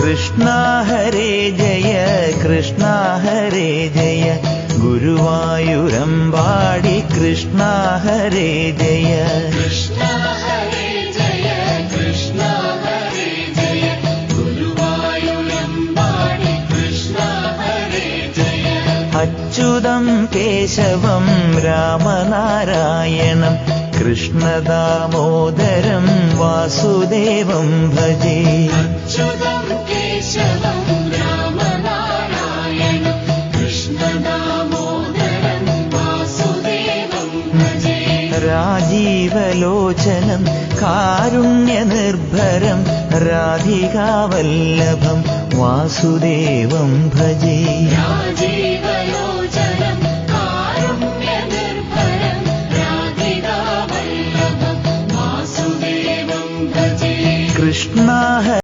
Krishna Hare Jaya Krishna Hare Jaya ഗുരുവായൂരമ്പാടി Krishna Hare Jaya Krishna Hare Jaya Krishna Hare Jaya ഗുരുവായൂരമ്പാടി Krishna Hare Jaya Achyutam കേശവം രാമനാരായണം കൃഷ്ണദാമോദരം വാസുദേവം ഭജേ Achyutam കേശവം രാമനാരായണം കൃഷ്ണദാമോദരം വാസുദേവം ഭജേ രാജീവലോചനം കാരുണ്യനിർഭരം രാധികാവല്ലഭം വാസുദേവം ഭജേ രാജീവലോചനം കാരുണ്യനിർഭരം രാധികാവല്ലഭം വാസുദേവം ഭജേ Krishna